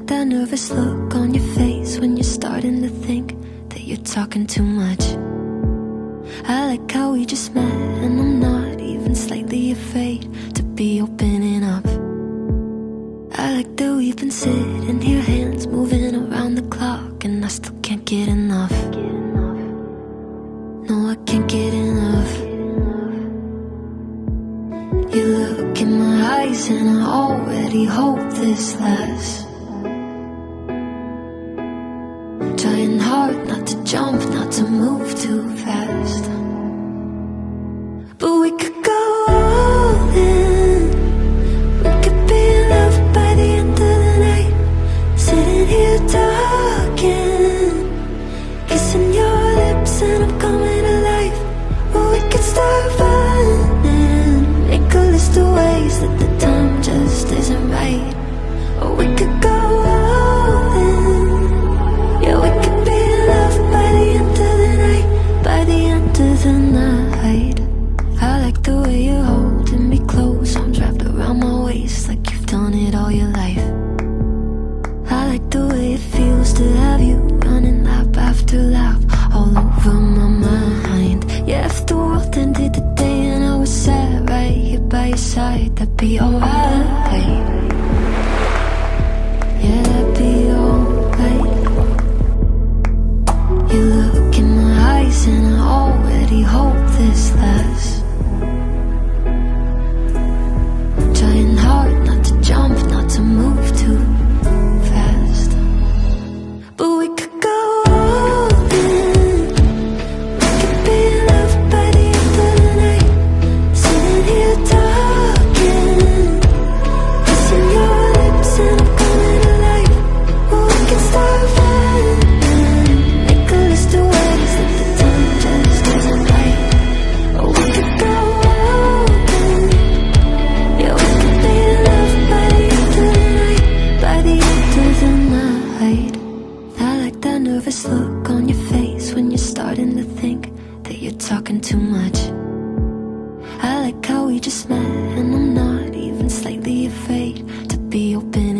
that nervous look on your face when you're starting to think that you're talking too much. I like how we just met and I'm not even slightly afraid to be opening up. I like that we've been sitting here, hands moving around the clock, and I still can't get enough. No, I can't get enough. You look in my eyes and I already hope this lasts. Trying hard not to jump, not to move too fast. But we could go all in. We could be in love by the end of the night. Sitting here talking, kissing your lips and I'm coming alive. Or we could start running, make a list of ways that the time just isn't right. Or we could go all in. Yeah, we could be in love by the end of the night. By the end of the night. I like the way you're holding me close, arms wrapped around my waist like you've done it all your life. I like the way it feels to have you running lap after lap all over my mind. Yeah, if the world ended today and I was sat right here by your side, that'd be alright. Yeah, that'd be alright. You look in my eyes and I already hope this lasts. Trying hard not to jump, not to move too fast. But we could go all in. We could be in love by the end of the night. Sitting here talking, kissing your lips and I'm coming alive. Or we could start running, make a list of ways that the time just isn't right. Or we could go all in. Yeah, we could be in love by the end of the night. By the end of the night. I like that nervous look on your face when you're starting to think that you're talking too much. I like how we just met and I'm not even slightly afraid to be open